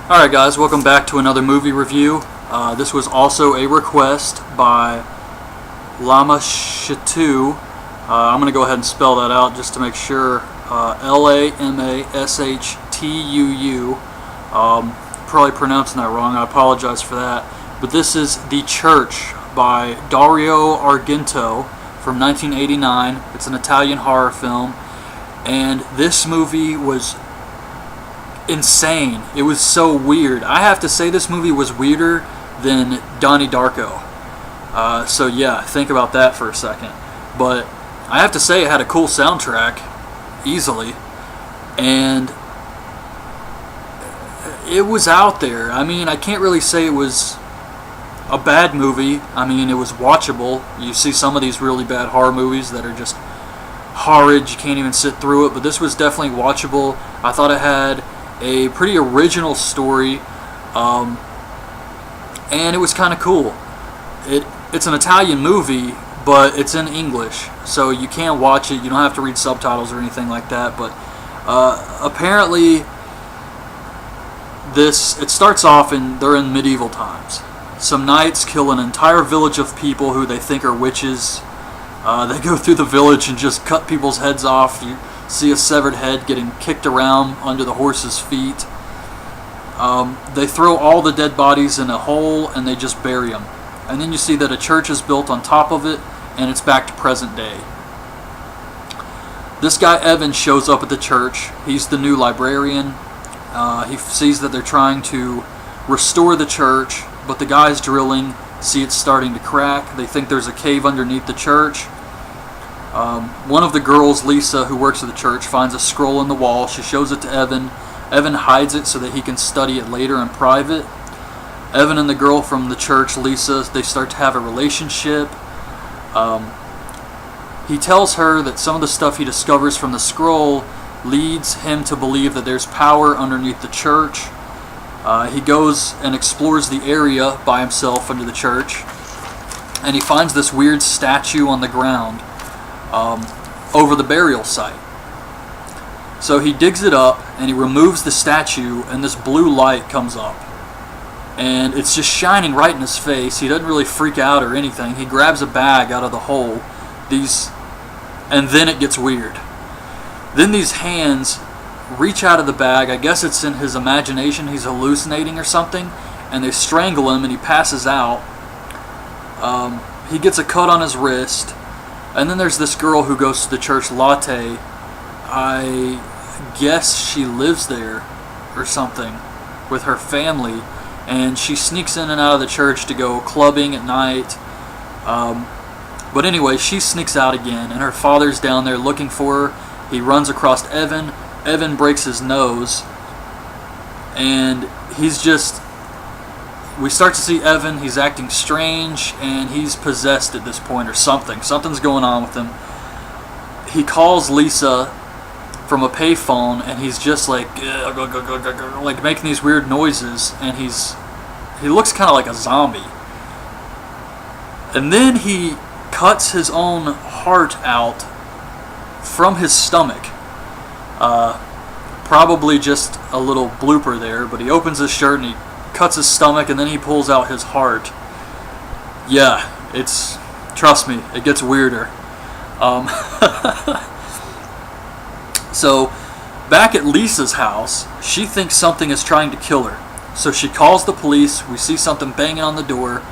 Alright guys, welcome back to another movie review. This was also a request by Lama Shatu. I'm going to go ahead and spell that out just to make sure. Lamashtuu. Probably pronouncing that wrong, I apologize for that. But this is The Church by Dario Argento from 1989. It's an Italian horror film. And this movie was insane. It was so weird. I have to say this movie was weirder than Donnie Darko. So yeah, think about that for a second. But I have to say it had a cool soundtrack, easily. And it was out there. I mean, I can't really say it was a bad movie. I mean, it was watchable. You see some of these really bad horror movies that are just horrid. You can't even sit through it. But this was definitely watchable. I thought it had a pretty original story, and it was kind of cool. It's an Italian movie, but it's in English, so you can't watch it. You don't have to read subtitles or anything like that. But apparently, it starts off they're in medieval times. Some knights kill an entire village of people who they think are witches. They go through the village and just cut people's heads off. You see a severed head getting kicked around under the horse's feet. They throw all the dead bodies in a hole and they just bury them. And then you see that a church is built on top of it, and it's back to present day. This guy Evan shows up at the church. He's the new librarian. He sees that they're trying to restore the church, but the guys drilling see it's starting to crack. They think there's a cave underneath the church. One of the girls, Lisa, who works at the church, finds a scroll in the wall. She shows it to Evan. Evan hides it so that he can study it later in private. Evan and the girl from the church, Lisa, they start to have a relationship. He tells her that some of the stuff he discovers from the scroll leads him to believe that there's power underneath the church. He goes and explores the area by himself under the church, and he finds this weird statue on the ground over the burial site. So he digs it up and he removes the statue, and this blue light comes up, and it's just shining right in his face. He doesn't really freak out or anything. He grabs a bag out of the hole, and then it gets weird. Then these hands reach out of the bag. I guess it's in his imagination, he's hallucinating or something, and they strangle him and he passes out. He gets a cut on his wrist. And then there's this girl who goes to the church, Latte. I guess she lives there or something with her family, and she sneaks in and out of the church to go clubbing at night. But anyway, she sneaks out again, and her father's down there looking for her. He runs across Evan. Evan breaks his nose, and we start to see Evan. He's acting strange, and he's possessed at this point or something. Something's going on with him. He calls Lisa from a payphone, and he's just like making these weird noises, and he looks kind of like a zombie. And then he cuts his own heart out from his stomach. Probably just a little blooper there, but he opens his shirt and he cuts his stomach, and then he pulls out his heart. Yeah, trust me, it gets weirder. So, back at Lisa's house, she thinks something is trying to kill her. So she calls the police. We see something banging on the door.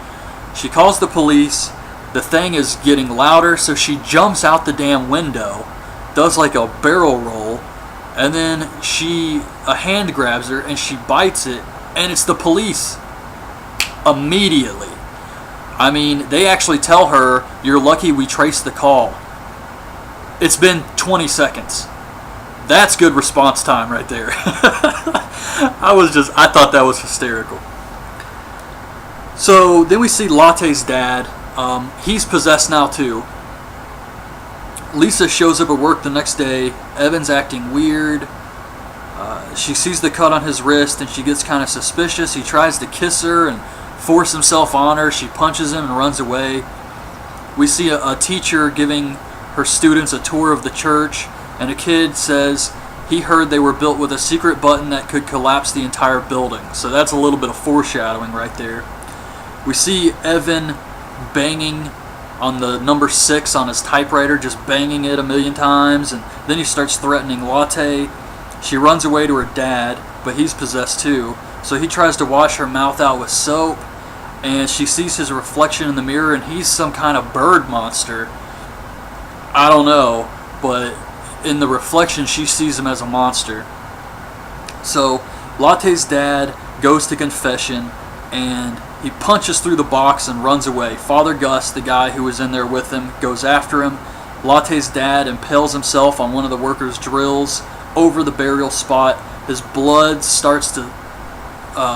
She calls the police. The thing is getting louder, so she jumps out the damn window, does like a barrel roll, and then a hand grabs her and she bites it, and it's the police. Immediately. I mean, they actually tell her, "You're lucky we traced the call." It's been 20 seconds. That's good response time right there. I thought that was hysterical. So then we see Latte's dad. He's possessed now too. Lisa shows up at work the next day. Evan's acting weird. She sees the cut on his wrist and she gets kind of suspicious. He tries to kiss her and force himself on her. She punches him and runs away. We see a teacher giving her students a tour of the church, and a kid says he heard they were built with a secret button that could collapse the entire building. So that's a little bit of foreshadowing right there. We see Evan banging on the number 6 on his typewriter, just banging it a million times, and then he starts threatening Latte. She runs away to her dad, but he's possessed too, so he tries to wash her mouth out with soap, and she sees his reflection in the mirror, and he's some kind of bird monster. I don't know, but in the reflection she sees him as a monster. So Latte's dad goes to confession, and he punches through the box and runs away. Father Gus, the guy who was in there with him, goes after him. Latte's dad impales himself on one of the workers' drills over the burial spot. His blood starts to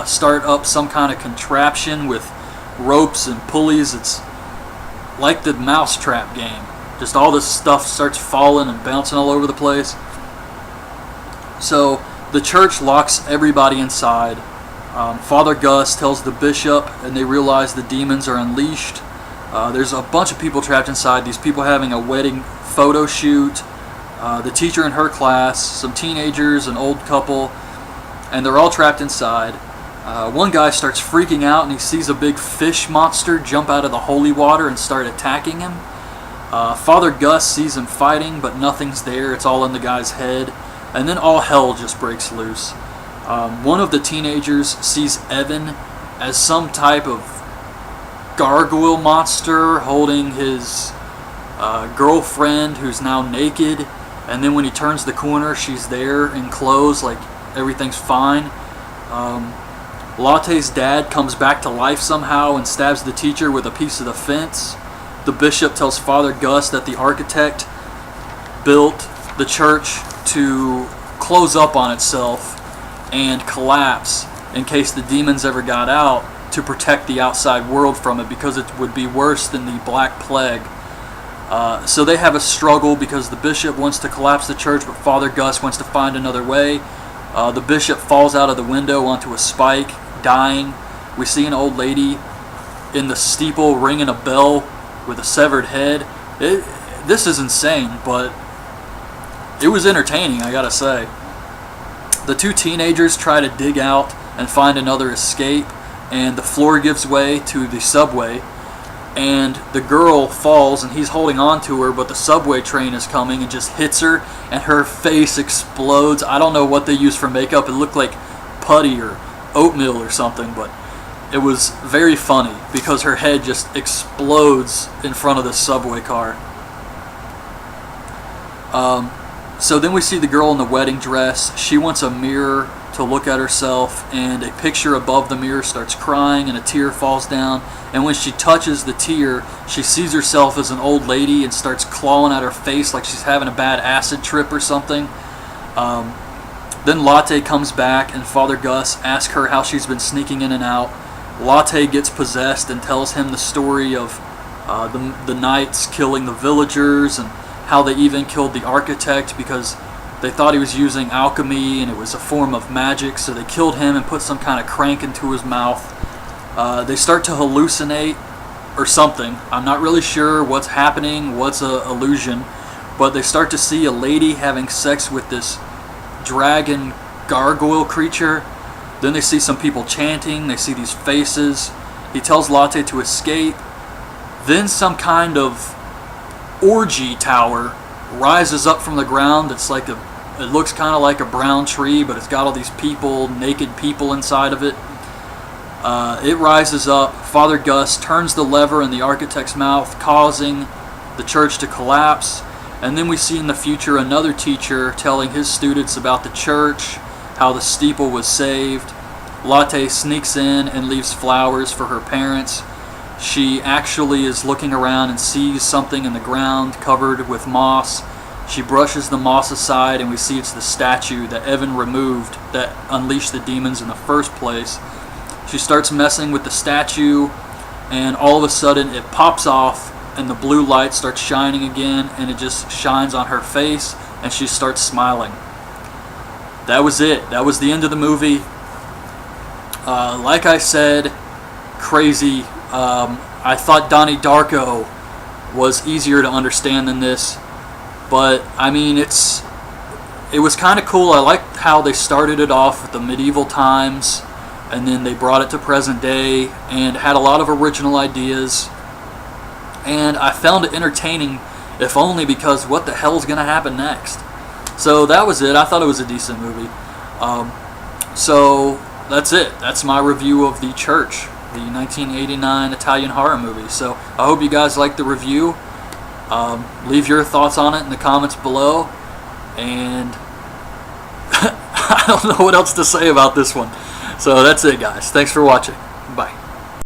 start up some kind of contraption with ropes and pulleys. It's like the Mousetrap game. Just all this stuff starts falling and bouncing all over the place. So the church locks everybody inside. Father Gus tells the bishop, and they realize the demons are unleashed. There's a bunch of people trapped inside. These people having a wedding photo shoot, the teacher in her class, some teenagers, an old couple, and they're all trapped inside. One guy starts freaking out, and he sees a big fish monster jump out of the holy water and start attacking him. Father Gus sees him fighting, but nothing's there. It's all in the guy's head. And then all hell just breaks loose. One of the teenagers sees Evan as some type of gargoyle monster holding his girlfriend who's now naked, and then when he turns the corner, she's there in clothes, like everything's fine. Latte's dad comes back to life somehow and stabs the teacher with a piece of the fence. The bishop tells Father Gus that the architect built the church to close up on itself and collapse in case the demons ever got out, to protect the outside world from it, because it would be worse than the Black Plague. So they have a struggle because the bishop wants to collapse the church, but Father Gus wants to find another way. The bishop falls out of the window onto a spike, dying. We see an old lady in the steeple ringing a bell with a severed head. This is insane, but it was entertaining, I gotta say. The two teenagers try to dig out and find another escape, and the floor gives way to the subway, and the girl falls, and he's holding on to her, but the subway train is coming and just hits her, and her face explodes. I don't know what they used for makeup. It looked like putty or oatmeal or something, but it was very funny because her head just explodes in front of the subway car. So then we see the girl in the wedding dress. She wants a mirror to look at herself, and a picture above the mirror starts crying, and a tear falls down. And when she touches the tear, she sees herself as an old lady and starts clawing at her face like she's having a bad acid trip or something. Then Latte comes back, and Father Gus asks her how she's been sneaking in and out. Latte gets possessed and tells him the story of the knights killing the villagers, and how they even killed the architect because they thought he was using alchemy and it was a form of magic, so they killed him and put some kind of crank into his mouth. They start to hallucinate or something. I'm not really sure what's happening, what's an illusion, but they start to see a lady having sex with this dragon gargoyle creature. Then they see some people chanting, they see these faces. He tells Latte to escape. Then some kind of orgy tower rises up from the ground. It's like it looks kind of like a brown tree, but it's got all these people, naked people inside of it. It rises up. Father Gus turns the lever in the architect's mouth, causing the church to collapse. And then we see in the future another teacher telling his students about the church, how the steeple was saved. Latte sneaks in and leaves flowers for her parents. She actually is looking around and sees something in the ground covered with moss. She brushes the moss aside, and we see it's the statue that Evan removed that unleashed the demons in the first place. She starts messing with the statue, and all of a sudden it pops off, and the blue light starts shining again, and it just shines on her face, and she starts smiling. That was it. That was the end of the movie. Like I said, crazy. I thought Donnie Darko was easier to understand than this, but I mean, it's it was kind of cool. I liked how they started it off with the medieval times, and then they brought it to present day, and had a lot of original ideas. And I found it entertaining, if only because what the hell is going to happen next? So that was it. I thought it was a decent movie. So that's it. That's my review of The Church, the 1989 Italian horror movie. So I hope you guys liked the review. Leave your thoughts on it in the comments below. And I don't know what else to say about this one. So that's it, guys. Thanks for watching.